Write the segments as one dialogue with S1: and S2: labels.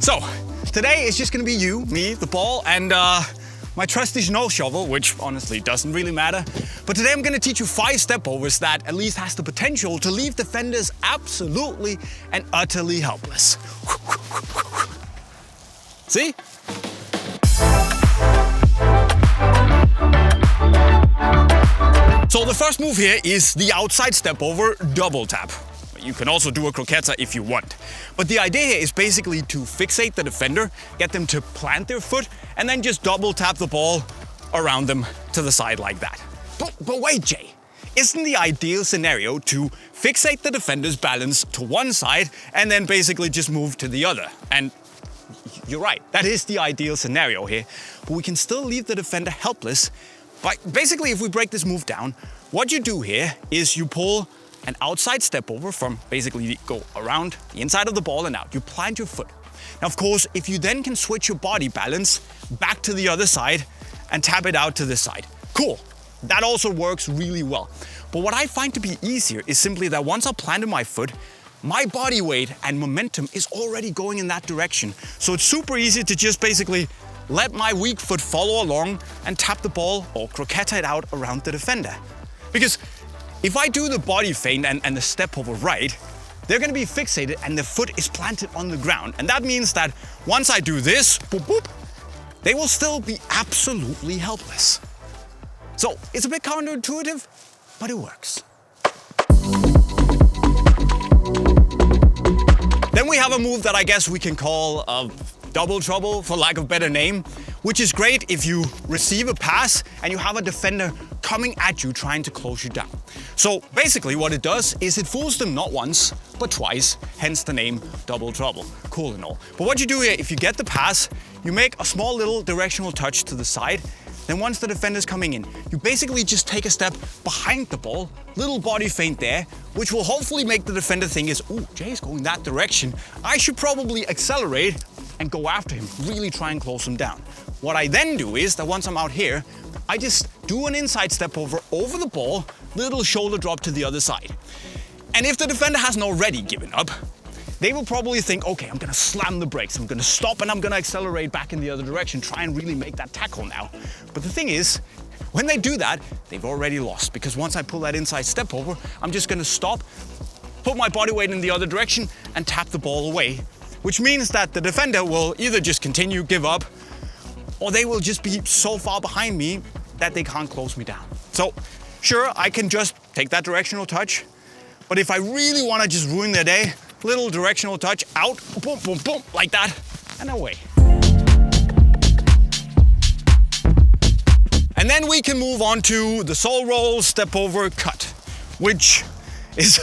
S1: So, today it's just gonna be you, me, the ball, and my trusty snow shovel, which honestly doesn't really matter. But today I'm gonna teach you 5 stepovers that at least has the potential to leave defenders absolutely and utterly helpless. See? So the first move here is the outside stepover double tap. You can also do a croqueta if you want. But the idea here is basically to fixate the defender, get them to plant their foot, and then just double tap the ball around them to the side like that. But wait, Jay, isn't the ideal scenario to fixate the defender's balance to one side and then basically just move to the other? And you're right, that is the ideal scenario here. But we can still leave the defender helpless. But basically, if we break this move down, what you do here is you pull an outside stepover from basically go around the inside of the ball and out. You plant your foot. Now, of course, if you then can switch your body balance back to the other side and tap it out to this side, cool. That also works really well. But what I find to be easier is simply that once I've planted my foot, my body weight and momentum is already going in that direction. So it's super easy to just basically let my weak foot follow along and tap the ball or croqueta it out around the defender. Because if I do the body feint and the stepover right, they're gonna be fixated and the foot is planted on the ground. And that means that once I do this, boop, boop, they will still be absolutely helpless. So it's a bit counterintuitive, but it works. Then we have a move that I guess we can call double trouble, for lack of a better name, which is great if you receive a pass and you have a defender coming at you trying to close you down. So basically what it does is it fools them not once, but twice, hence the name double trouble. Cool and all. But what you do here, if you get the pass, you make a small little directional touch to the side. Then once the defender's coming in, you basically just take a step behind the ball, little body feint there, which will hopefully make the defender think is, ooh, Jay's going that direction. I should probably accelerate and go after him, really try and close him down. What I then do is that once I'm out here, I just do an inside stepover over the ball, little shoulder drop to the other side. And if the defender hasn't already given up, they will probably think, okay, I'm gonna slam the brakes, I'm gonna stop and I'm gonna accelerate back in the other direction, try and really make that tackle now. But the thing is, when they do that, they've already lost, because once I pull that inside stepover, I'm just gonna stop, put my body weight in the other direction and tap the ball away, which means that the defender will either just continue, give up, or they will just be so far behind me that they can't close me down. So sure, I can just take that directional touch, but if I really wanna just ruin their day, little directional touch out, boom, boom, boom, like that, and away. And then we can move on to the sole roll stepover cut, which is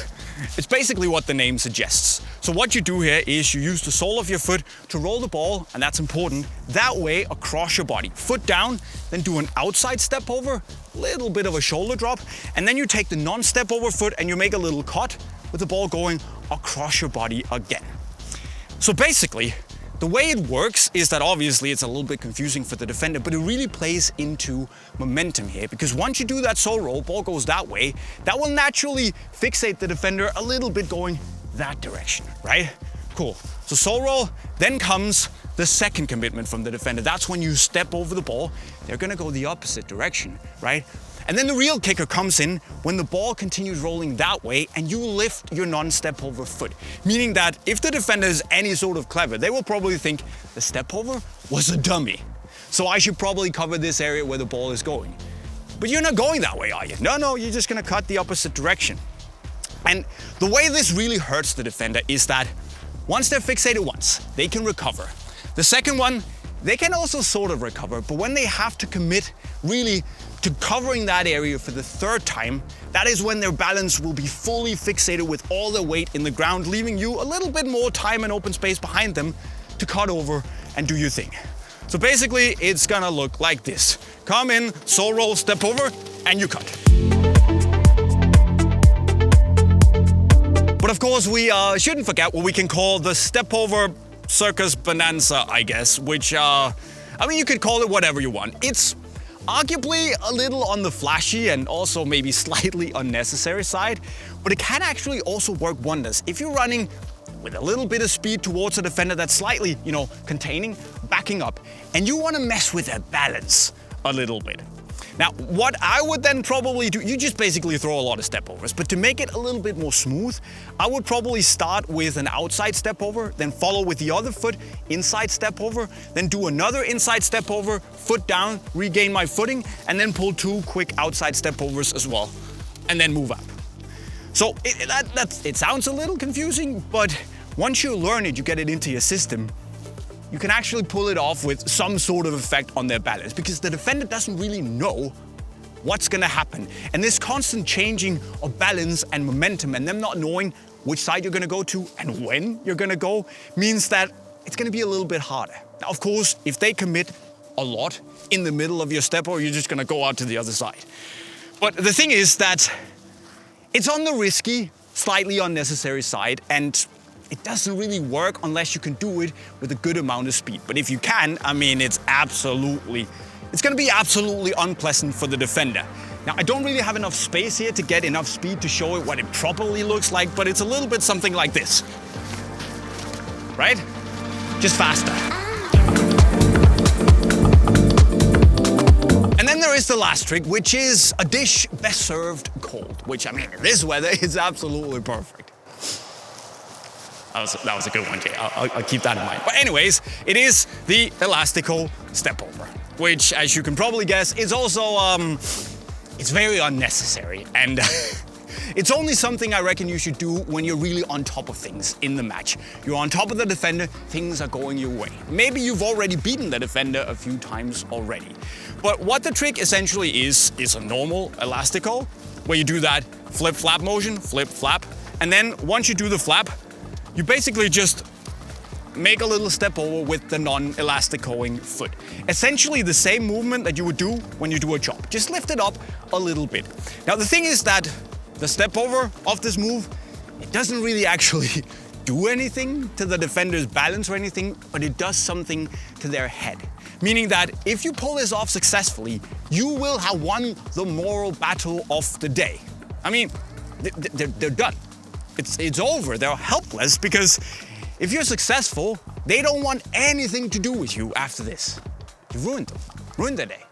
S1: it's basically what the name suggests. So what you do here is you use the sole of your foot to roll the ball, and that's important, that way across your body. Foot down, then do an outside stepover, little bit of a shoulder drop, and then you take the non-stepover foot and you make a little cut with the ball going across your body again. So basically, the way it works is that obviously it's a little bit confusing for the defender, but it really plays into momentum here, because once you do that sole roll, ball goes that way, that will naturally fixate the defender a little bit going that direction, right? Cool. So sole roll, then comes the second commitment from the defender. That's when you step over the ball. They're gonna go the opposite direction, right? And then the real kicker comes in when the ball continues rolling that way and you lift your non-stepover foot. Meaning that if the defender is any sort of clever, they will probably think the stepover was a dummy. So I should probably cover this area where the ball is going. But you're not going that way, are you? No, you're just gonna cut the opposite direction. And the way this really hurts the defender is that once they're fixated once, they can recover. The second one, they can also sort of recover, but when they have to commit really to covering that area for the third time, that is when their balance will be fully fixated with all their weight in the ground, leaving you a little bit more time and open space behind them to cut over and do your thing. So basically, it's gonna look like this. Come in, sole roll, step over, and you cut. But of course, we shouldn't forget what we can call the stepover circus bonanza, I guess, which, I mean, you could call it whatever you want. It's arguably a little on the flashy and also maybe slightly unnecessary side, but it can actually also work wonders if you're running with a little bit of speed towards a defender that's slightly, containing, backing up. And you want to mess with their balance a little bit. Now, what I would then probably do, you just basically throw a lot of stepovers, but to make it a little bit more smooth, I would probably start with an outside stepover, then follow with the other foot, inside stepover, then do another inside stepover, foot down, regain my footing, and then pull 2 quick outside stepovers as well, and then move up. So it sounds a little confusing, but once you learn it, you get it into your system, you can actually pull it off with some sort of effect on their balance, because the defender doesn't really know what's gonna happen. And this constant changing of balance and momentum, and them not knowing which side you're gonna go to and when you're gonna go, means that it's gonna be a little bit harder. Now, of course, if they commit a lot in the middle of your step, or you're just gonna go out to the other side. But the thing is that it's on the risky, slightly unnecessary side, and it doesn't really work unless you can do it with a good amount of speed. But if you can, I mean, it's gonna be absolutely unpleasant for the defender. Now, I don't really have enough space here to get enough speed to show it what it properly looks like, but it's a little bit something like this, right? Just faster. And then there is the last trick, which is a dish best served cold, which, I mean, in this weather is absolutely perfect. That was a good one, Jay. I'll keep that in mind. But anyways, it is the Elastico stepover, which, as you can probably guess, is also, it's very unnecessary. And it's only something I reckon you should do when you're really on top of things in the match. You're on top of the defender, things are going your way. Maybe you've already beaten the defender a few times already. But what the trick essentially is a normal Elastico, where you do that flip-flap motion, flip-flap, and then once you do the flap, you basically just make a little step over with the non-elasticoing foot. Essentially the same movement that you would do when you do a chop. Just lift it up a little bit. Now the thing is that the step over of this move, it doesn't really actually do anything to the defender's balance or anything, but it does something to their head. Meaning that if you pull this off successfully, you will have won the moral battle of the day. I mean, they're done. It's over, they're helpless, because if you're successful, they don't want anything to do with you after this. You ruined them, ruined their day.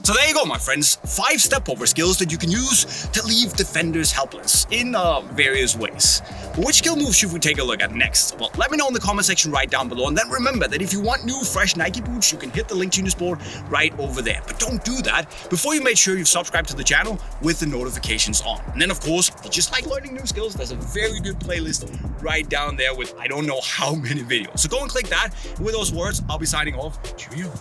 S1: So there you go, my friends. 5 stepover skills that you can use to leave defenders helpless in various ways. But which skill moves should we take a look at next? Well, let me know in the comment section right down below. And then remember that if you want new, fresh Nike boots, you can hit the link to Unisport right over there. But don't do that before you make sure you've subscribed to the channel with the notifications on. And then, of course, if you just like learning new skills, there's a very good playlist right down there with I don't know how many videos. So go and click that. And with those words, I'll be signing off. Cheerio.